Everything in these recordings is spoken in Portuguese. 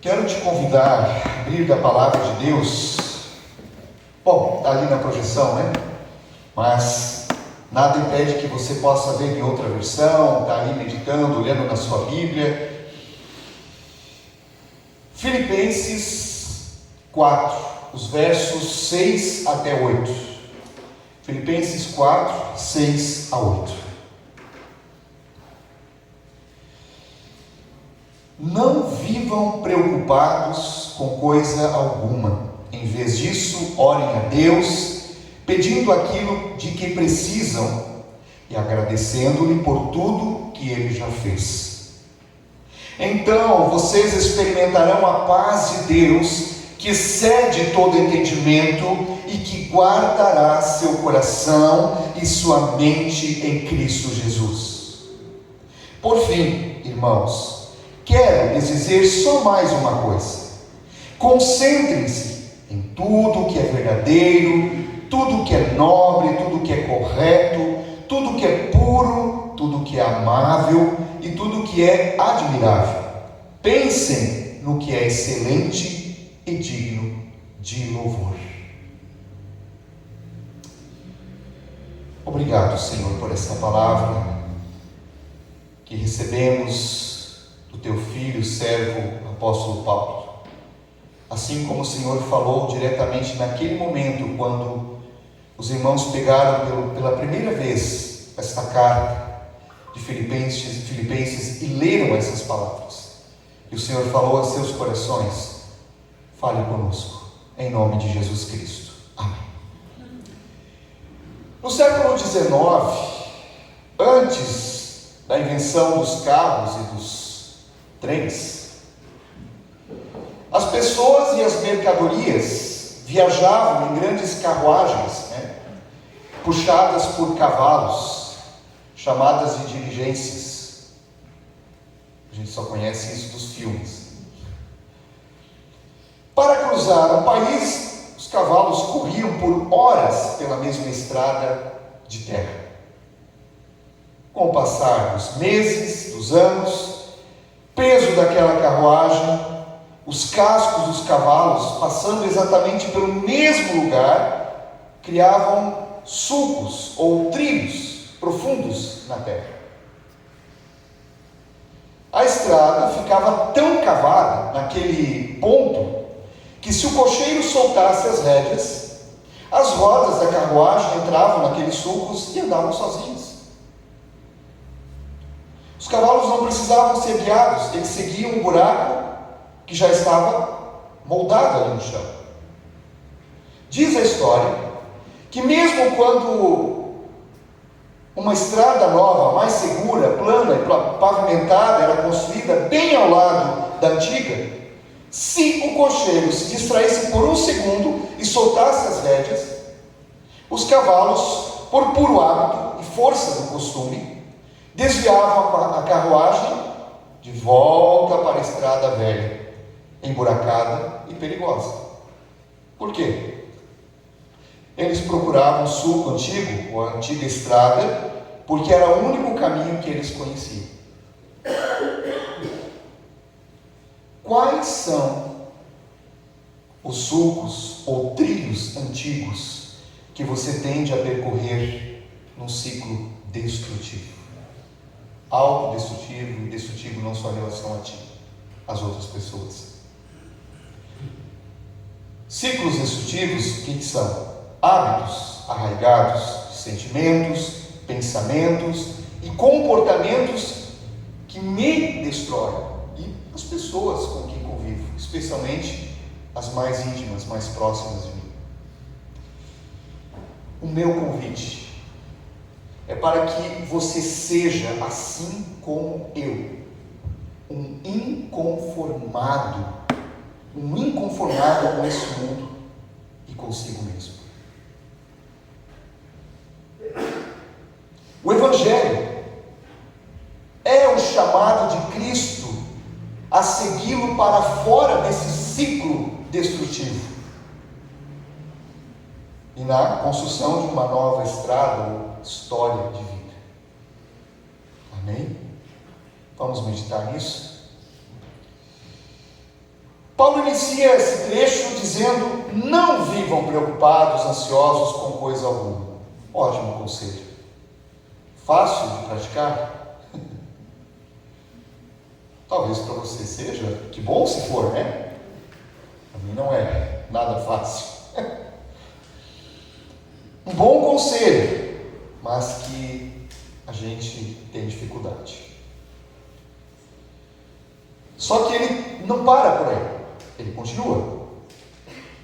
Quero te convidar a abrir da palavra de Deus. Bom, está ali na projeção, né? Mas nada impede que você possa ver em outra versão, está ali meditando, olhando na sua Bíblia. Filipenses 4, os versos 6 até 8. Filipenses 4, 6 a 8. Não vivam preocupados com coisa alguma. Em vez disso, orem a Deus, pedindo aquilo de que precisam e agradecendo-lhe por tudo que Ele já fez. Então, vocês experimentarão a paz de Deus, que excede todo entendimento e que guardará seu coração e sua mente em Cristo Jesus. Por fim, irmãos, quero lhes dizer só mais uma coisa. Concentrem-se em tudo que é verdadeiro, tudo que é nobre, tudo que é correto, tudo que é puro, tudo que é amável e tudo que é admirável. Pensem no que é excelente e digno de louvor. Obrigado, Senhor, por esta palavra que recebemos do Teu Filho, servo, apóstolo Paulo. Assim como o Senhor falou diretamente naquele momento, quando os irmãos pegaram pela primeira vez esta carta de Filipenses e leram essas palavras. E o Senhor falou a seus corações: fale conosco, em nome de Jesus Cristo. Amém. No século XIX, antes da invenção dos carros e dos trens, as pessoas e as mercadorias viajavam em grandes carruagens, puxadas por cavalos, chamadas de diligências. A gente só conhece isso dos filmes. Para cruzar um país, os cavalos corriam por horas pela mesma estrada de terra. Com o passar dos meses, dos anos, peso daquela carruagem, os cascos dos cavalos passando exatamente pelo mesmo lugar, criavam sulcos ou trilhos profundos na terra. A estrada ficava tão cavada naquele ponto que, se o cocheiro soltasse as rédeas, as rodas da carruagem entravam naqueles sulcos e andavam sozinhos. Os cavalos não precisavam ser guiados, eles seguiam um buraco que já estava moldado ali no chão. Diz a história que mesmo quando uma estrada nova, mais segura, plana e pavimentada, era construída bem ao lado da antiga, se o cocheiro se distraísse por um segundo e soltasse as rédeas, os cavalos, por puro hábito e força do costume, desviavam a carruagem de volta para a estrada velha, emburacada e perigosa. Por quê? Eles procuravam o sulco antigo, ou a antiga estrada, porque era o único caminho que eles conheciam. Quais são os sulcos ou trilhos antigos que você tende a percorrer num ciclo destrutivo? Autodestrutivo e destrutivo não só em relação a ti, às outras pessoas. Ciclos destrutivos, o que são? Hábitos arraigados de sentimentos, pensamentos e comportamentos que me destroem, e as pessoas com quem convivo, especialmente as mais íntimas, mais próximas de mim. O meu convite é para que você seja assim como eu, um inconformado com esse mundo e consigo mesmo. O Evangelho é o chamado de Cristo a segui-lo para fora desse ciclo destrutivo e na construção de uma nova estrada ou história de vida. Amém? Vamos meditar nisso? Paulo inicia esse trecho dizendo: não vivam preocupados, ansiosos com coisa alguma. Ótimo conselho. Fácil de praticar? Talvez para você seja. Que bom se for, né? Para mim não é nada fácil. Um bom conselho, mas que a gente tem dificuldade. Só que ele não para por aí, ele continua.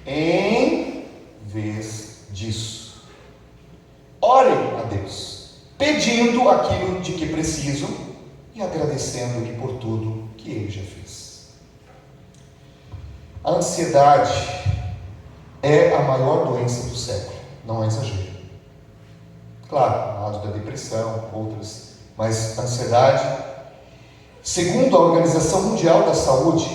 Em vez disso, orem a Deus, pedindo aquilo de que precisam e agradecendo-lhe por tudo que ele já fez. A ansiedade é a maior doença do século. Não é exagero. Claro, ao lado da depressão, outras, mas a ansiedade, segundo a Organização Mundial da Saúde,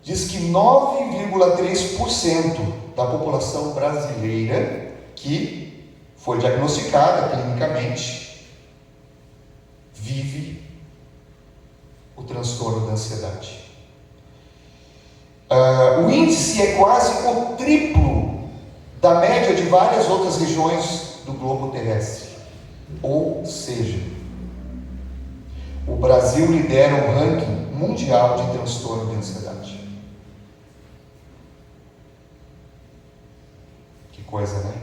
diz que 9,3% da população brasileira que foi diagnosticada clinicamente vive o transtorno da ansiedade. O índice é quase o triplo da média de várias outras regiões do globo terrestre. Ou seja, o Brasil lidera o ranking mundial de transtorno de ansiedade. Que coisa, né?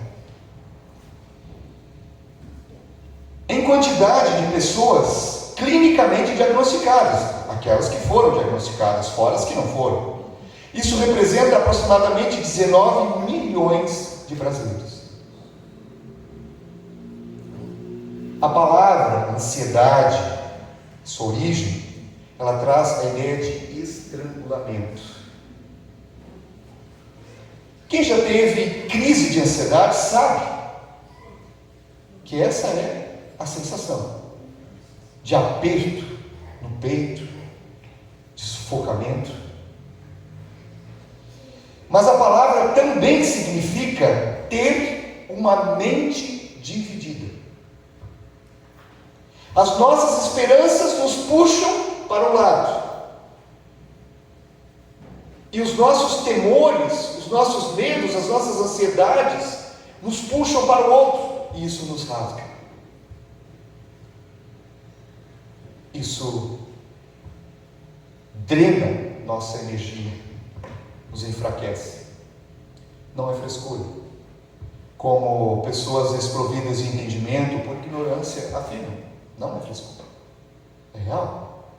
Em quantidade de pessoas clinicamente diagnosticadas, aquelas que foram diagnosticadas, fora as que não foram. Isso representa aproximadamente 19 milhões de brasileiros. A palavra ansiedade, sua origem, ela traz a ideia de estrangulamento. Quem já teve crise de ansiedade sabe que essa é a sensação de aperto no peito, de sufocamento. Mas a palavra também significa ter uma mente dividida. As nossas esperanças nos puxam para um lado. E os nossos temores, os nossos medos, as nossas ansiedades nos puxam para o outro. E isso nos rasga. Isso drena nossa energia, nos enfraquece. Não é frescura. Como pessoas desprovidas de entendimento por ignorância afirmam, não é frescura. É real.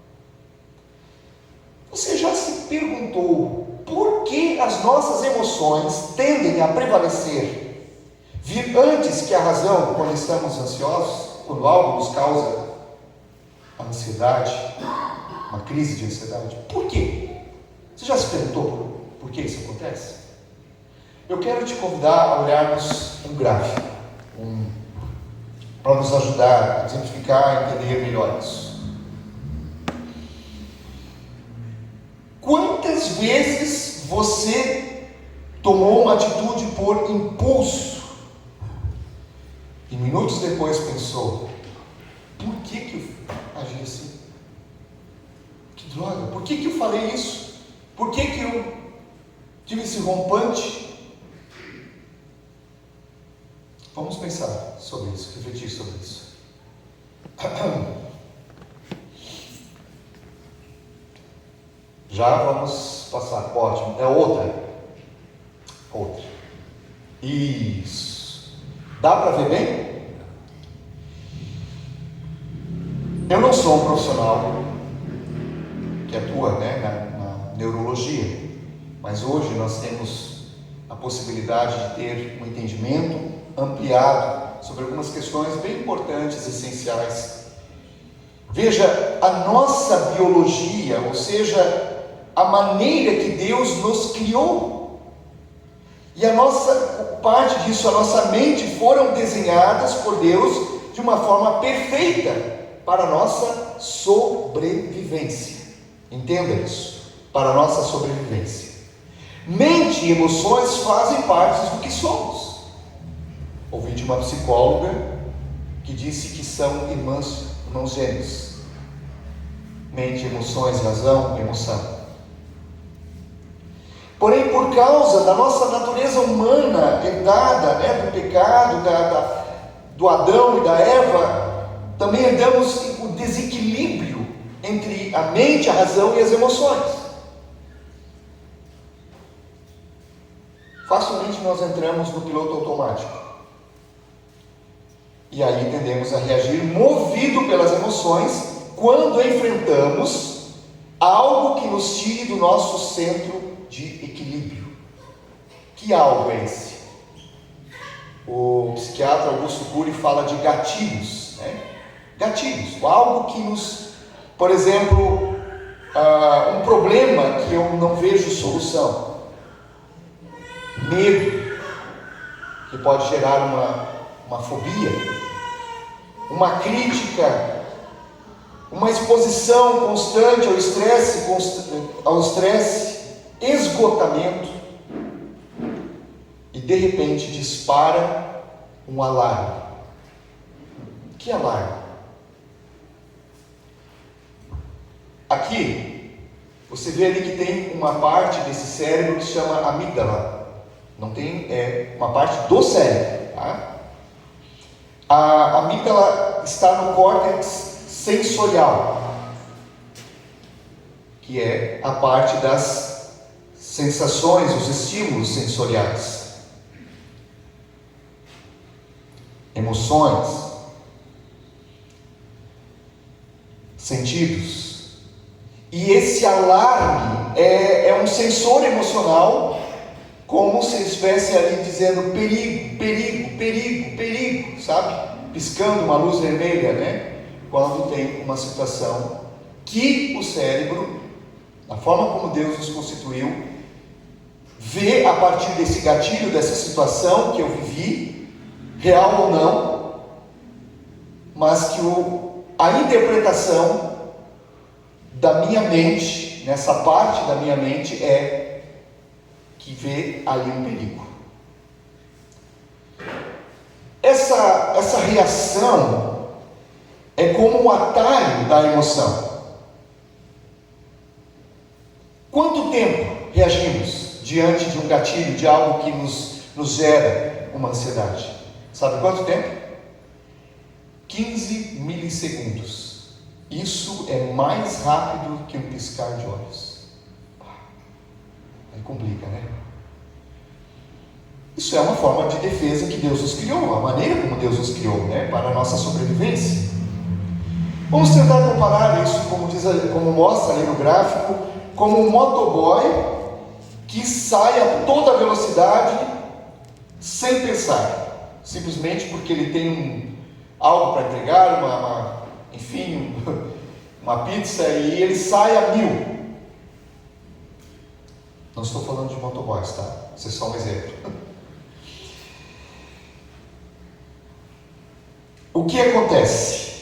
Você já se perguntou por que as nossas emoções tendem a prevalecer, vir antes que a razão quando estamos ansiosos, quando algo nos causa a ansiedade, uma crise de ansiedade? Por quê? Você já se perguntou por que isso acontece? Eu quero te convidar a olharmos um gráfico, para nos ajudar a exemplificar, a entender melhor isso. Quantas vezes você tomou uma atitude por impulso e minutos depois pensou: por que eu agi assim? Que droga, por que eu falei isso? Por que eu tive esse rompante? Vamos pensar sobre isso, refletir sobre isso. Já vamos passar, ótimo, é outra. Isso. Dá para ver bem? Eu não sou um profissional que atua, na neurologia, mas hoje nós temos a possibilidade de ter um entendimento ampliado sobre algumas questões bem importantes, essenciais. Veja, a nossa biologia, ou seja, a maneira que Deus nos criou, e a nossa parte disso, a nossa mente, foram desenhadas por Deus de uma forma perfeita para a nossa sobrevivência. Entenda isso, para a nossa sobrevivência. Mente e emoções fazem parte do que somos. Ouvi de uma psicóloga que disse que são irmãos gêmeos. mente, emoções, razão, emoção. Porém, por causa da nossa natureza humana herdada, do pecado, do Adão e da Eva, também herdamos o desequilíbrio entre a mente, a razão e as emoções. Facilmente nós entramos no piloto automático. E aí tendemos a reagir movido pelas emoções quando enfrentamos algo que nos tire do nosso centro de equilíbrio. Que algo é esse? O psiquiatra Augusto Cury fala de gatilhos, gatilhos, algo que nos, por exemplo, um problema que eu não vejo solução, medo, que pode gerar uma fobia, uma crítica, uma exposição constante ao estresse, esgotamento, e de repente dispara um alarme. Que alarme? Aqui você vê ali que tem uma parte desse cérebro que se chama amígdala. Não tem, uma parte do cérebro, tá? A amígdala está no córtex sensorial, que é a parte das sensações, os estímulos sensoriais, emoções, sentidos. E esse alarme é um sensor emocional, como se estivesse ali dizendo perigo, perigo, perigo, perigo, sabe? Piscando uma luz vermelha, quando tem uma situação que o cérebro, da forma como Deus nos constituiu, vê a partir desse gatilho, dessa situação que eu vivi, real ou não, mas que a interpretação da minha mente, nessa parte da minha mente, que vê ali um perigo. Essa reação é como um atalho da emoção. Quanto tempo reagimos diante de um gatilho, de algo que nos gera uma ansiedade? Sabe quanto tempo? 15 milissegundos. Isso é mais rápido que um piscar de olhos. Aí complica, Isso é uma forma de defesa que Deus nos criou, a maneira como Deus nos criou, para a nossa sobrevivência. Vamos tentar comparar isso, como mostra ali no gráfico, como um motoboy que sai a toda velocidade sem pensar, simplesmente porque ele tem algo para entregar, enfim, uma pizza, e ele sai a 1000. Não estou falando de motoboys, tá? Isso é só um exemplo. O que acontece?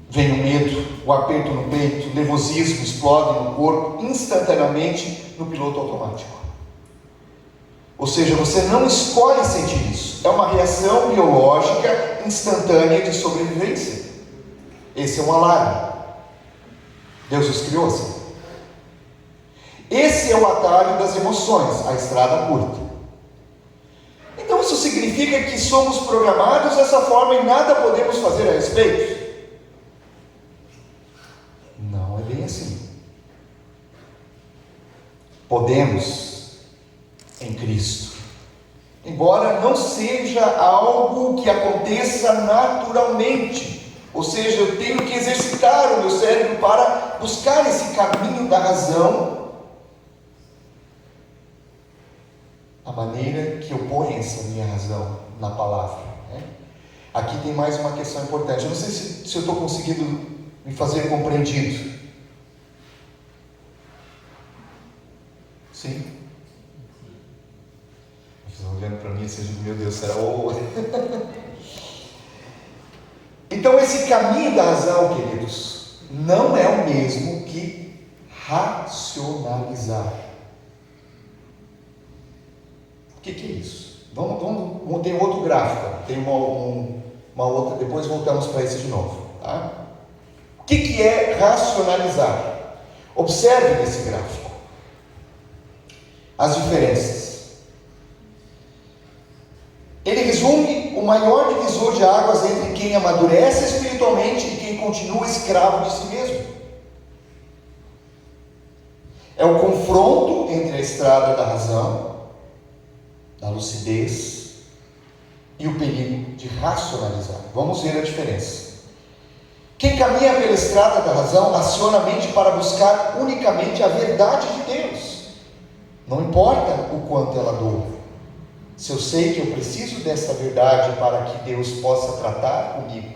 Vem o medo, o aperto no peito, o nervosismo explode no corpo instantaneamente no piloto automático. Ou seja, você não escolhe sentir isso. É uma reação biológica instantânea de sobrevivência. Esse é um alarme. Deus os criou assim. Esse é o atalho das emoções, a estrada curta. Então isso significa que somos programados dessa forma e nada podemos fazer a respeito? Não é bem assim. Podemos em Cristo, embora não seja algo que aconteça naturalmente, ou seja, eu tenho que exercitar o meu cérebro para buscar esse caminho da razão, a maneira que eu ponho essa minha razão na palavra. Aqui tem mais uma questão importante. Eu não sei se eu estou conseguindo me fazer compreendido. Sim? Vocês estão olhando para mim assim, meu Deus, será? Então esse caminho da razão, queridos, não é o mesmo que racionalizar. O que é isso? Vamos ter outro gráfico, tem uma outra, depois voltamos para esse de novo, tá? O que é racionalizar? Observe nesse gráfico as diferenças. Ele resume o maior divisor de águas entre quem amadurece espiritualmente e quem continua escravo de si mesmo. É o confronto entre a estrada da razão, da lucidez e o perigo de racionalizar. Vamos ver a diferença. Quem caminha pela estrada da razão aciona a mente para buscar unicamente a verdade de Deus. Não importa o quanto ela doa. Se eu sei que eu preciso dessa verdade para que Deus possa tratar comigo,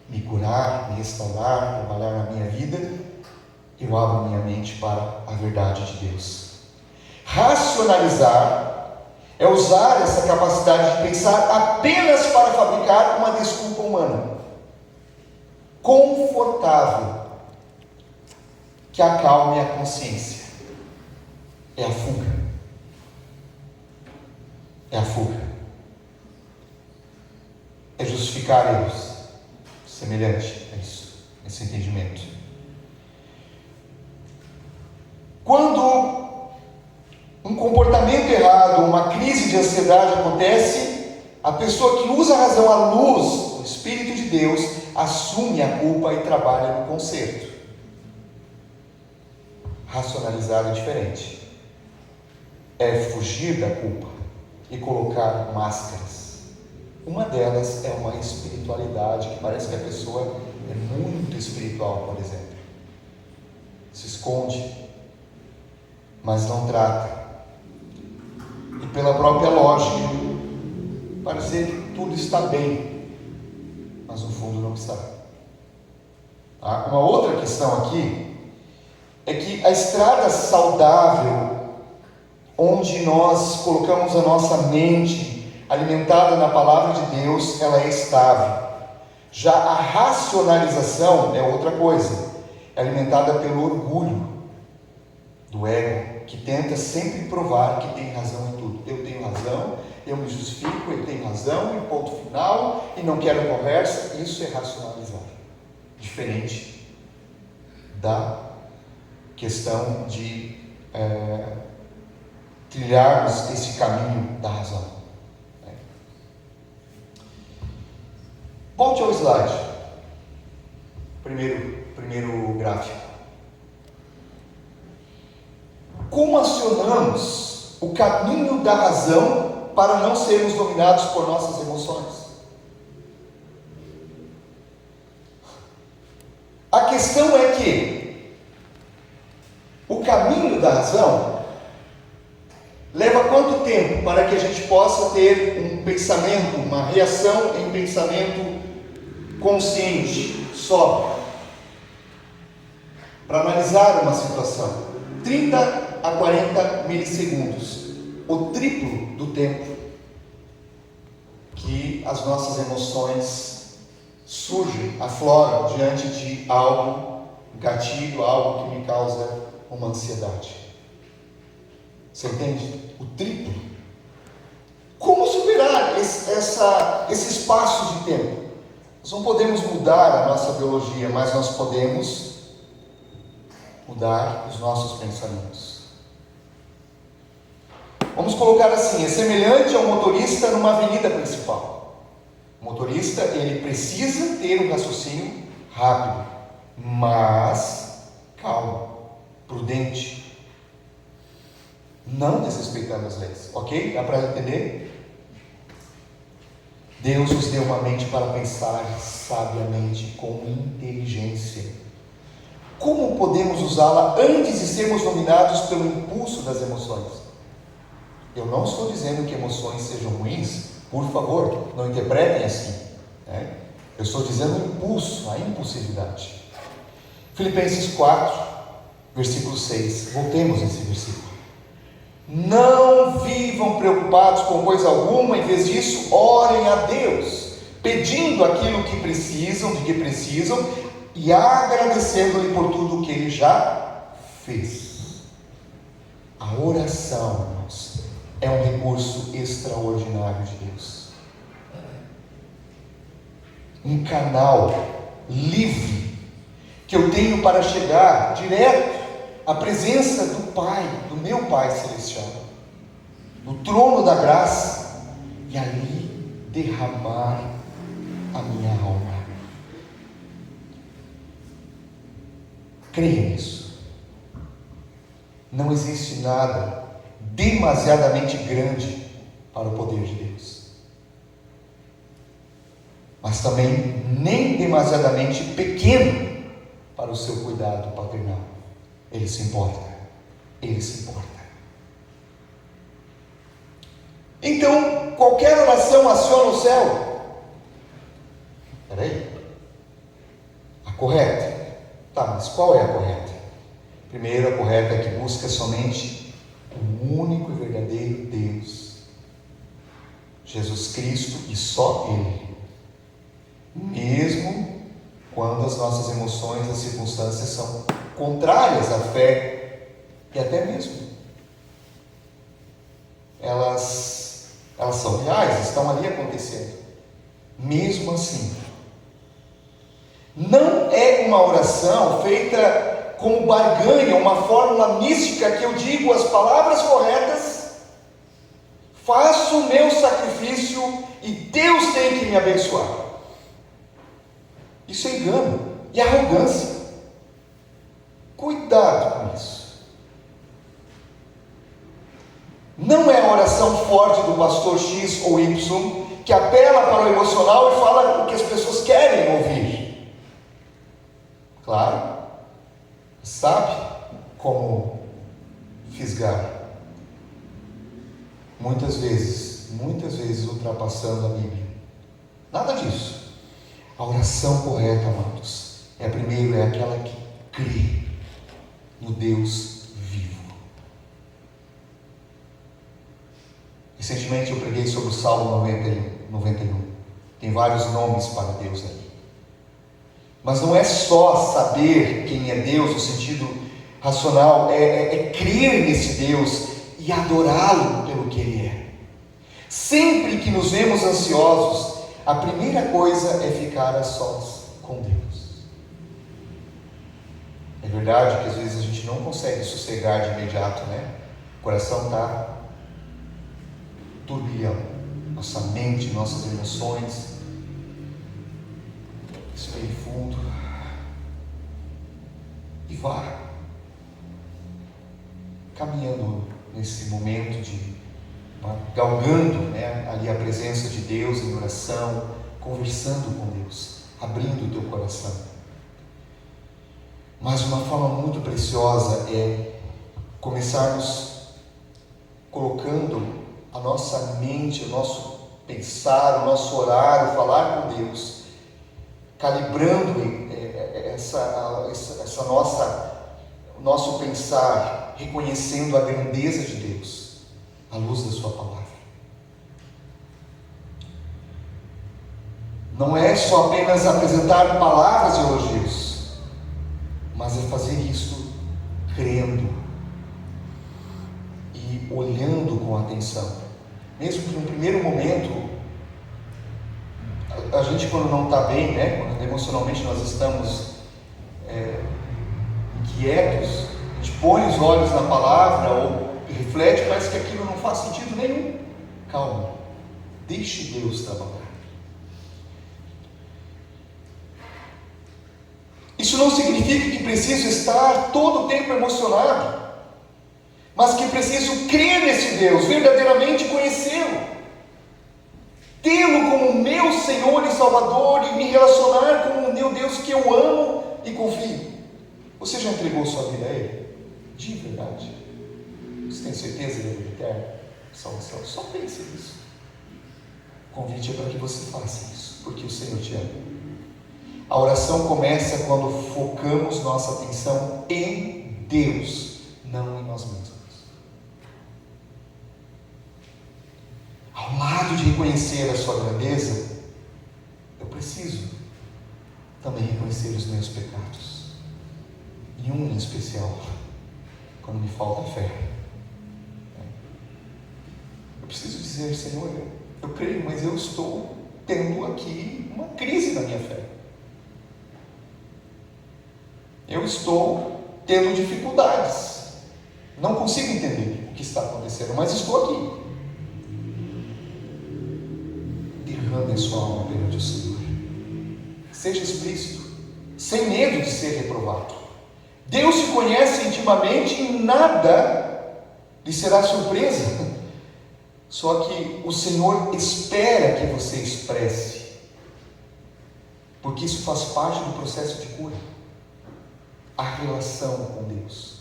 me curar, me restaurar, trabalhar na minha vida, eu abro minha mente para a verdade de Deus. Racionalizar é usar essa capacidade de pensar apenas para fabricar uma desculpa humana, confortável, que acalme a consciência. É a fuga. É a fuga. É justificar erros. Semelhante a isso, esse entendimento. Quando um comportamento errado, uma crise de ansiedade acontece, a pessoa que usa a razão à luz do Espírito de Deus assume a culpa e trabalha no conserto. Racionalizar é diferente. É fugir da culpa e colocar máscaras. Uma delas é uma espiritualidade que parece que a pessoa é muito espiritual, por exemplo. Se esconde, mas não trata. E pela própria lógica, parecer que tudo está bem, mas no fundo não está. Uma outra questão aqui é que a estrada saudável, onde nós colocamos a nossa mente alimentada na palavra de Deus, ela é estável. Já a racionalização é outra coisa, é alimentada pelo orgulho do ego, que tenta sempre provar que tem razão em tudo. Eu tenho razão, eu me justifico, eu tenho razão, e ponto final, e não quero conversa. Isso é racionalizar. Diferente da questão de trilharmos esse caminho da razão. Volte ao slide. Primeiro gráfico. Como acionamos o caminho da razão para não sermos dominados por nossas emoções? A questão é que o caminho da razão leva quanto tempo para que a gente possa ter um pensamento, uma reação em pensamento consciente, sóbrio, para analisar uma situação? 30 a 40 milissegundos, o triplo do tempo que as nossas emoções surgem, afloram diante de algo, gatilho, algo que me causa uma ansiedade. Você entende? O triplo. Como superar esse espaço de tempo? Nós não podemos mudar a nossa biologia, mas nós podemos mudar os nossos pensamentos. Vamos colocar assim: é semelhante a um motorista numa avenida principal. O motorista, ele precisa ter um raciocínio rápido, mas calmo, prudente, não desrespeitando as leis. Ok? Dá para entender? Deus nos deu uma mente para pensar sabiamente, com inteligência. Como podemos usá-la antes de sermos dominados pelo impulso das emoções? Eu não estou dizendo que emoções sejam ruins, por favor, não interpretem assim, né? Eu estou dizendo o impulso, a impulsividade. Filipenses 4, versículo 6. Voltemos nesse versículo. Não vivam preocupados com coisa alguma, em vez disso, orem a Deus, pedindo aquilo que precisam, de que precisam, e agradecendo-lhe por tudo o que Ele já fez. A oração, irmãos, é um recurso extraordinário de Deus. Um canal livre que eu tenho para chegar direto à presença do Pai, do meu Pai Celestial, no trono da graça, e ali derramar a minha alma. Creia nisso. Não existe nada demasiadamente grande para o poder de Deus, mas também nem demasiadamente pequeno para o seu cuidado paternal. Ele se importa. Ele se importa. Então, qualquer oração aciona o céu. Espera aí. A correta. Tá, mas qual é a correta? Primeiro, a correta é que busca somente o único e verdadeiro Deus, Jesus Cristo, e só Ele. Mesmo quando as nossas emoções, as circunstâncias são contrárias à fé, e até mesmo elas são reais, estão ali acontecendo. Mesmo assim, não é uma oração feita como barganha, uma fórmula mística que eu digo as palavras corretas, faço o meu sacrifício e Deus tem que me abençoar. Isso é engano e arrogância. Cuidado com isso. Não é a oração forte do pastor X ou Y que apela para o emocional e fala o que as pessoas querem ouvir. Claro, sabe como fisgar. Muitas vezes ultrapassando a Bíblia. Nada disso. A oração correta, amados, é aquela que crê no Deus vivo. Recentemente eu preguei sobre o Salmo 91. Tem vários nomes para Deus ali. Mas não é só saber quem é Deus no sentido racional, é crer nesse Deus e adorá-lo pelo que Ele é. Sempre que nos vemos ansiosos, a primeira coisa é ficar a sós com Deus. É verdade que às vezes a gente não consegue sossegar de imediato, né? O coração está turbilhão, nossa mente, nossas emoções, respire fundo e vá caminhando nesse momento de galgando, né, ali a presença de Deus em oração, conversando com Deus, abrindo o teu coração. Mas uma forma muito preciosa é começarmos colocando a nossa mente, o nosso pensar, o nosso orar, o falar com Deus, calibrando o nosso pensar, reconhecendo a grandeza de Deus à luz da sua palavra. Não é só apenas apresentar palavras de elogios, mas é fazer isso crendo e olhando com atenção. Mesmo que no primeiro momento, a gente quando não está bem, né, quando emocionalmente nós estamos inquietos, a gente põe os olhos na palavra ou reflete, parece que aquilo não faz sentido nenhum. Calma, deixe Deus trabalhar. Isso não significa que preciso estar todo o tempo emocionado, mas que preciso crer nesse Deus, verdadeiramente conhecê-lo, tê-lo como meu Senhor e Salvador e me relacionar com o meu Deus que eu amo e confio. Você já entregou sua vida a Ele? De verdade? Você tem certeza da vida eterna? Salvação? Só pense nisso. O convite é para que você faça isso, porque o Senhor te ama. A oração começa quando focamos nossa atenção em Deus, não em nós mesmos. Ao lado de reconhecer a sua grandeza, eu preciso também reconhecer os meus pecados. E um em especial, quando me falta fé. Eu preciso dizer, Senhor, eu creio, mas eu estou tendo aqui uma crise na minha fé. eu estou tendo dificuldades, não consigo entender o que está acontecendo, mas estou aqui. Derrame a sua alma perante o Senhor, seja explícito, sem medo de ser reprovado. Deus te conhece intimamente e nada lhe será surpresa. Só que o Senhor espera que você expresse, porque isso faz parte do processo de cura. A relação com Deus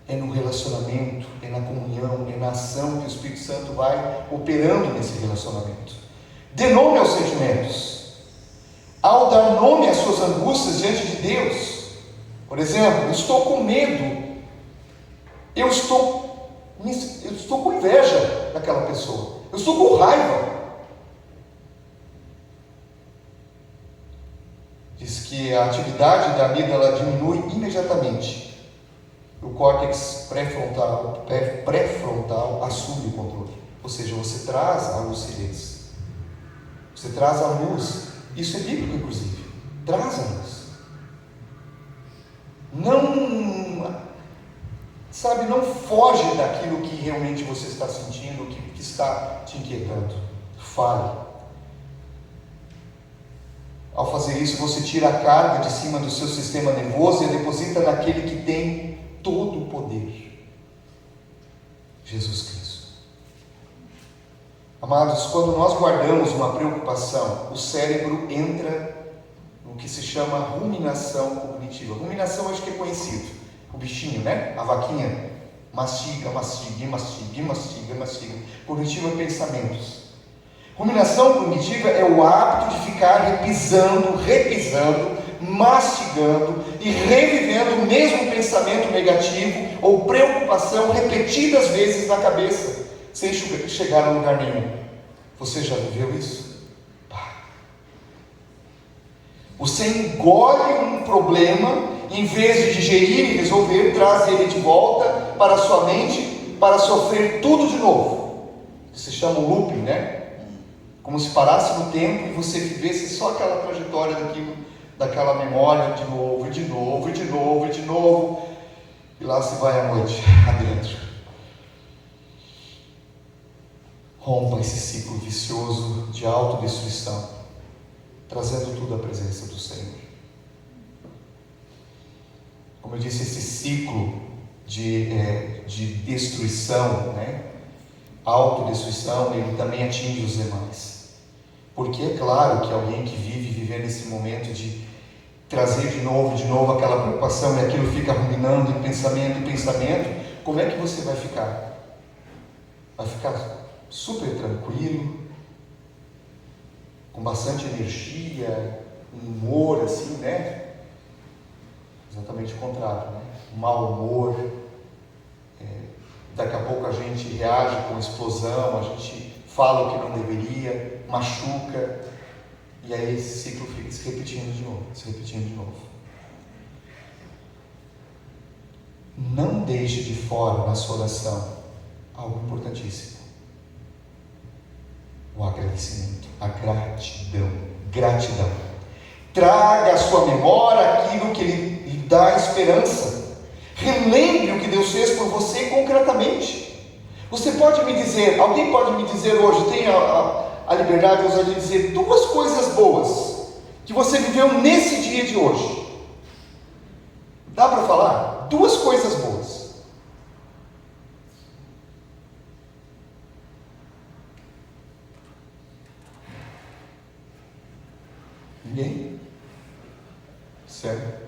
é no relacionamento, é na comunhão, é na ação que o Espírito Santo vai operando nesse relacionamento. Dê nome aos sentimentos. Ao dar nome às suas angústias diante de Deus, por exemplo, eu estou com medo, eu estou com inveja daquela pessoa, eu estou com raiva. Diz que a atividade da amígdala diminui imediatamente. O córtex pré-frontal assume o controle. Ou seja, você traz a lucidez. Você traz a luz. Isso é bíblico, inclusive. Traz a luz. Não foge daquilo que realmente você está sentindo, que está te inquietando. Fale. Ao fazer isso, você tira a carga de cima do seu sistema nervoso e a deposita naquele que tem todo o poder, Jesus Cristo. Amados, quando nós guardamos uma preocupação, o cérebro entra no que se chama ruminação cognitiva. Ruminação acho que é conhecido, o bichinho, né? A vaquinha mastiga, mastiga, mastiga, mastiga, mastiga. Cognitiva é pensamentos. Ruminação cognitiva é o hábito de ficar repisando, mastigando e revivendo o mesmo pensamento negativo ou preocupação repetidas vezes na cabeça, sem chegar a lugar nenhum. Você já viveu isso? Você engole um problema, em vez de digerir e resolver, traz ele de volta para a sua mente, para sofrer tudo de novo. Isso se chama um looping, né? Como se parasse no tempo e você vivesse só aquela trajetória daquela memória de novo, de novo, de novo, de novo. E lá se vai à noite, adentro. Rompa esse ciclo vicioso de autodestruição, trazendo tudo à presença do Senhor. Como eu disse, esse ciclo de destruição, né? Autodestruição, ele também atinge os demais. Porque é claro que alguém que vive nesse momento de trazer de novo aquela preocupação e aquilo fica ruminando em pensamento, como é que você vai ficar? Vai ficar super tranquilo, com bastante energia, um humor assim, né? Exatamente o contrário, né? Mau humor. Daqui a pouco a gente reage com explosão, a gente fala o que não deveria, machuca, e aí esse ciclo fica se repetindo de novo. Não deixe de fora na sua oração algo importantíssimo: o agradecimento, a gratidão. Traga à sua memória aquilo que lhe dá esperança. Relembre o que Deus fez por você concretamente. Você pode me dizer, alguém pode me dizer hoje, tem a liberdade de dizer 2 coisas boas que você viveu nesse dia de hoje. Dá para falar? 2 coisas boas. Ninguém? Certo?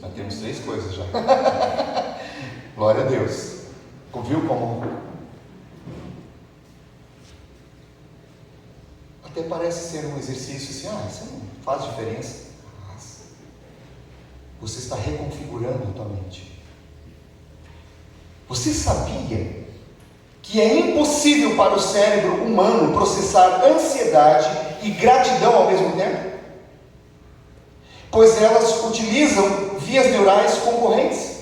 Nós temos 3 coisas já. Glória a Deus. Viu como? Até parece ser um exercício assim, isso não faz diferença. Mas você está reconfigurando a tua mente. Você sabia que é impossível para o cérebro humano processar ansiedade e gratidão ao mesmo tempo? pois elas utilizam vias neurais concorrentes.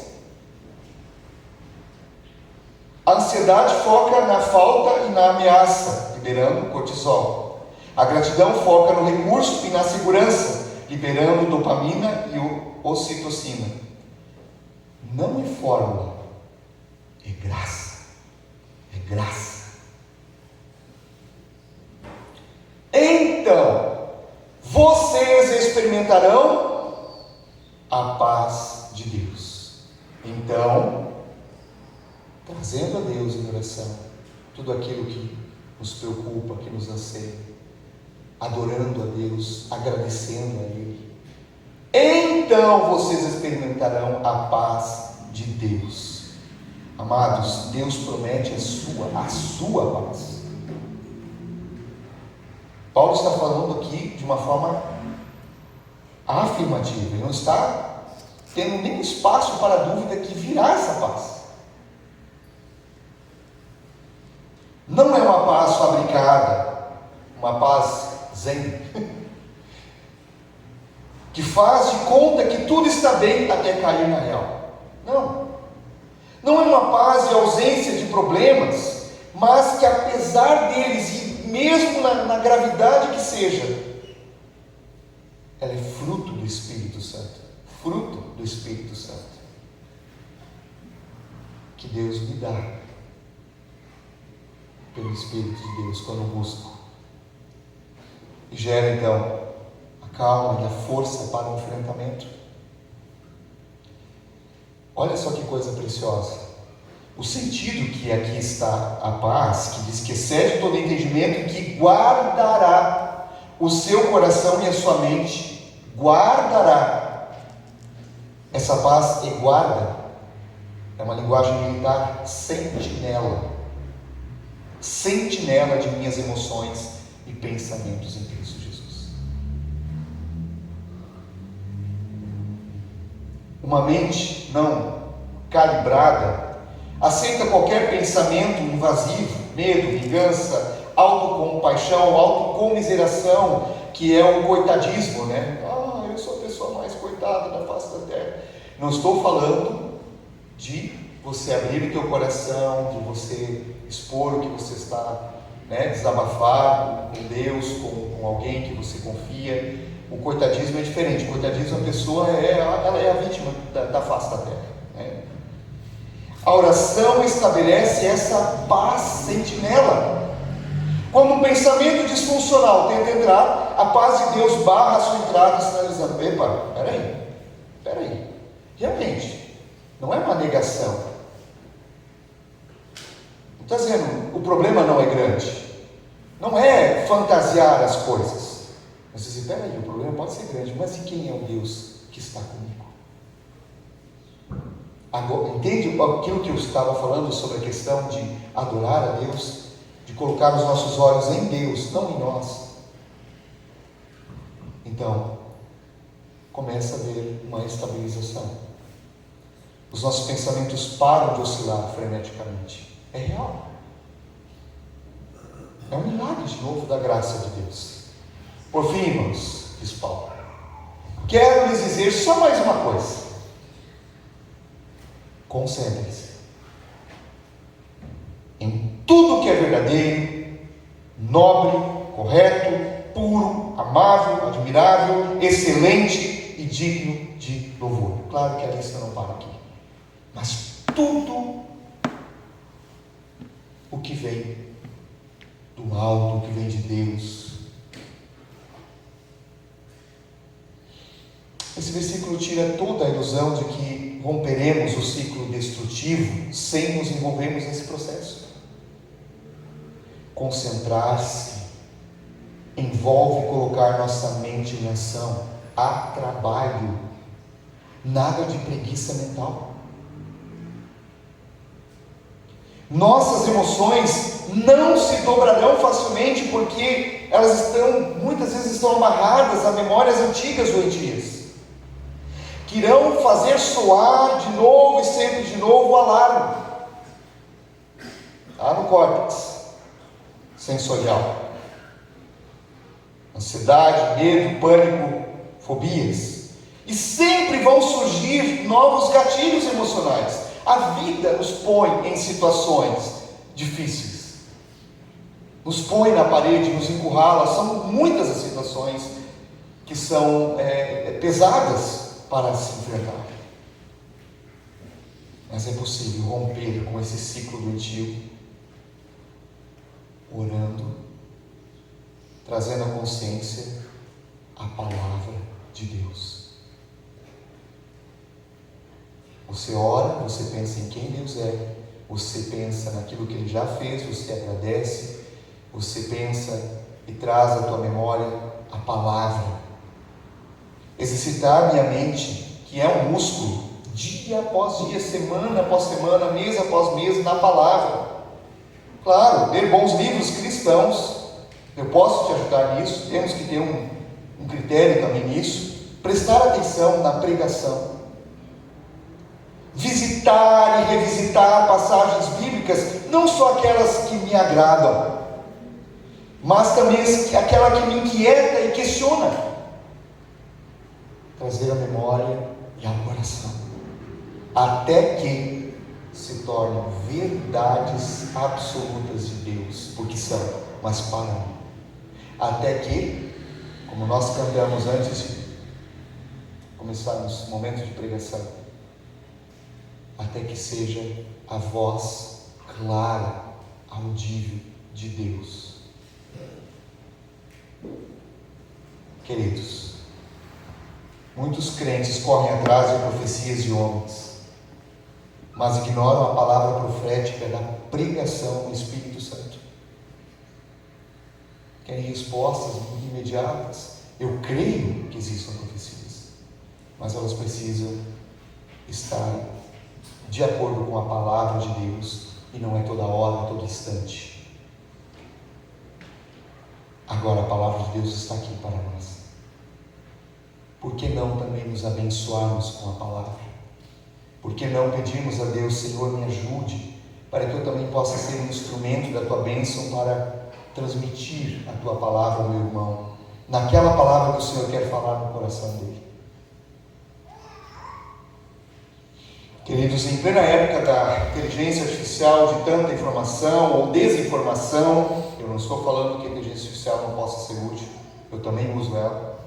A ansiedade foca na falta e na ameaça, liberando cortisol. A gratidão foca no recurso e na segurança, liberando dopamina e ocitocina. Não é fórmula, é graça. É graça. Então, vocês experimentarão a paz de Deus. Então, trazendo a Deus em oração tudo aquilo que nos preocupa, que nos anseia, adorando a Deus, agradecendo a Ele, então vocês experimentarão a paz de Deus. Amados, Deus promete a sua paz. Paulo está falando aqui de uma forma afirmativa. Ele não está tendo nenhum espaço para a dúvida que virá essa paz. Não é uma paz fabricada, uma paz zen, que faz de conta que tudo está bem até cair na real. Não. Não é uma paz de ausência de problemas, mas que apesar deles, e mesmo na gravidade que seja, ela é fruto do Espírito Santo. Fruto do Espírito Santo. Que Deus me dá pelo Espírito de Deus quando busco. E gera então a calma e a força para o enfrentamento. Olha só que coisa preciosa. O sentido que aqui está a paz, que diz que excede todo entendimento e que guardará o seu coração e a sua mente. Guardará. Essa paz é guarda. É uma linguagem militar. Sentinela. Sentinela de minhas emoções e pensamentos em Cristo Jesus. Uma mente não calibrada aceita qualquer pensamento invasivo, medo, vingança, autocompaixão, autocomiseração, que é o coitadismo, né? Eu sou a pessoa mais coitada da face da terra. Não estou falando de você abrir o teu coração, de você expor o que você está, desabafar com Deus, com alguém que você confia. O coitadismo é diferente. O coitadismo, a pessoa ela é a vítima da face da terra, né? A oração estabelece essa paz sentinela. Quando um pensamento disfuncional tenta entrar, a paz de Deus barra a sua entrada, sinalizando: epa, peraí, realmente, não é uma negação. Está dizendo, o problema não é grande, não é fantasiar as coisas. Mas você diz: peraí, o problema pode ser grande, mas e quem é o Deus que está comigo? Agora, entende aquilo que eu estava falando sobre a questão de adorar a Deus, de colocar os nossos olhos em Deus, não em nós? Então, começa a haver uma estabilização. Os nossos pensamentos param de oscilar freneticamente. É real. É um milagre de novo da graça de Deus. Por fim, irmãos, diz Paulo, quero lhes dizer só mais uma coisa. Concentrem-se em tudo que é verdadeiro, nobre, correto, puro, amável, admirável, excelente e digno de louvor. Claro que a lista não para aqui, mas tudo o que vem do alto, o que vem de Deus. Esse versículo tira toda a ilusão de que romperemos o ciclo destrutivo sem nos envolvermos nesse processo. Concentrar-se envolve colocar nossa mente em ação, a trabalho, nada de preguiça mental. Nossas emoções não se dobrarão facilmente porque elas muitas vezes estão amarradas a memórias antigas doentias, que irão fazer soar de novo e sempre de novo o alarme lá no córtex sensorial. Ansiedade, medo, pânico, fobias E sempre vão surgir novos gatilhos emocionais. A vida nos põe em situações difíceis. Nos põe na parede, nos encurrala. São muitas as situações que são pesadas para se enfrentar. Mas é possível romper com esse ciclo doentio, orando, trazendo à consciência a palavra de Deus. Você ora, você pensa em quem Deus é, você pensa naquilo que Ele já fez, você agradece, você pensa e traz à tua memória a palavra. Exercitar minha mente, que é um músculo, dia após dia, semana após semana, mês após mês, na palavra. Claro, ler bons livros cristãos, eu posso te ajudar nisso, temos que ter um critério também nisso. Prestar atenção na pregação. Visitar e revisitar passagens bíblicas, não só aquelas que me agradam, mas também aquela que me inquieta e questiona. Trazer a memória e ao coração, até que se tornem verdades absolutas de Deus, porque são, mas para mim. Até que, como nós cantamos antes de começarmos o momento de pregação, até que seja a voz clara, audível de Deus. Queridos, muitos crentes correm atrás de profecias de homens, mas ignoram a palavra profética da pregação do Espírito Santo. Querem respostas imediatas. Eu creio que existam profecias, mas elas precisam estar de acordo com a palavra de Deus, e não é toda hora, todo instante. Agora a palavra de Deus está aqui para nós. Por que não também nos abençoarmos com a palavra? Por que não pedirmos a Deus, Senhor, me ajude, para que eu também possa ser um instrumento da tua bênção para transmitir a tua palavra ao meu irmão, naquela palavra que o Senhor quer falar no coração dele. Queridos, em plena época da inteligência artificial, de tanta informação ou desinformação, eu não estou falando que a inteligência artificial não possa ser útil, eu também uso ela,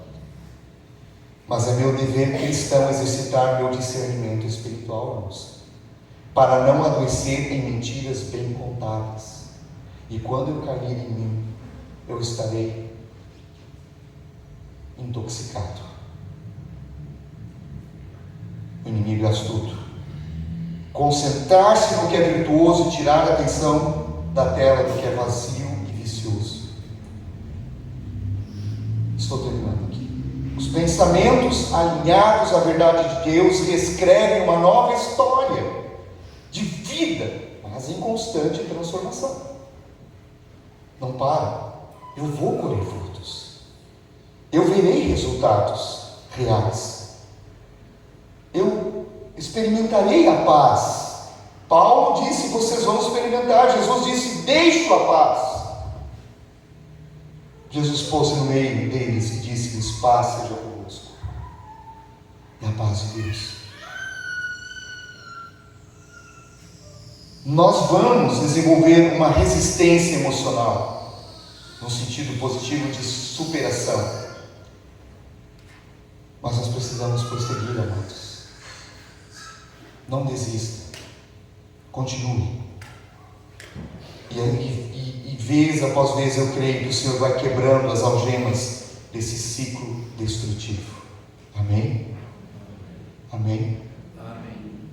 mas é meu dever cristão exercitar meu discernimento espiritual, irmãos, para não adoecer em mentiras bem contadas. E quando eu cair em mim, eu estarei intoxicado. O inimigo é astuto. Concentrar-se no que é virtuoso e tirar a atenção da tela do que é vazio e vicioso. Estou terminando aqui. Os pensamentos alinhados à verdade de Deus reescrevem uma nova história de vida, mas em constante transformação. Não para. Eu vou colher frutos. Eu verei resultados reais. Eu experimentarei a paz. Paulo disse, vocês vão experimentar. Jesus disse, deixo a paz. Jesus pôs-se no meio deles e disse-lhes, paz seja convosco. E a paz de Deus. Nós vamos desenvolver uma resistência emocional, no sentido positivo de superação. Mas nós precisamos prosseguir, amados. Não desista, continue. E vez após vez eu creio que o Senhor vai quebrando as algemas desse ciclo destrutivo. Amém? Amém? Amém.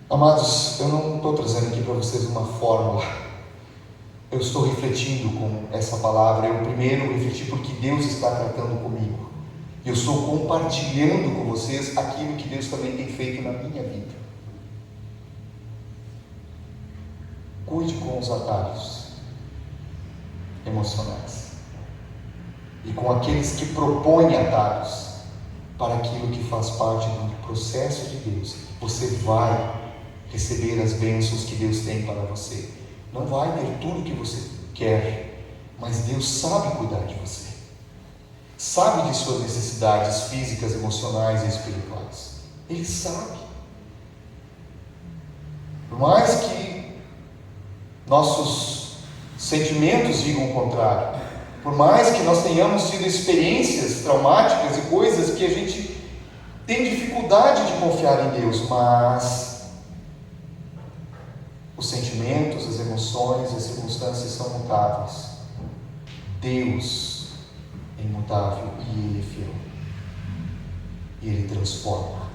Amados, eu não estou trazendo aqui para vocês uma fórmula. Eu estou refletindo com essa palavra. Eu primeiro refleti porque Deus está tratando comigo. Eu estou compartilhando com vocês aquilo que Deus também tem feito na minha vida. Cuide com os atalhos emocionais e com aqueles que propõem atalhos para aquilo que faz parte do processo de Deus. Você vai receber as bênçãos que Deus tem para você. Não vai ter tudo que você quer, mas Deus sabe cuidar de você. sabe de suas necessidades físicas, emocionais e espirituais. Ele sabe. Por mais que nossos sentimentos digam o contrário, por mais que nós tenhamos tido experiências traumáticas e coisas que a gente tem dificuldade de confiar em Deus, mas os sentimentos, as emoções, as circunstâncias são mutáveis. Deus é imutável e Ele é fiel. E Ele transforma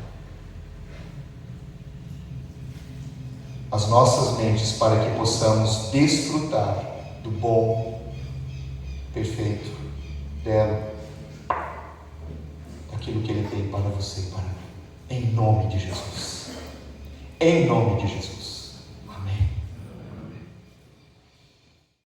as nossas mentes para que possamos desfrutar do bom, perfeito, belo, daquilo que Ele tem para você e para mim. Em nome de Jesus. Em nome de Jesus.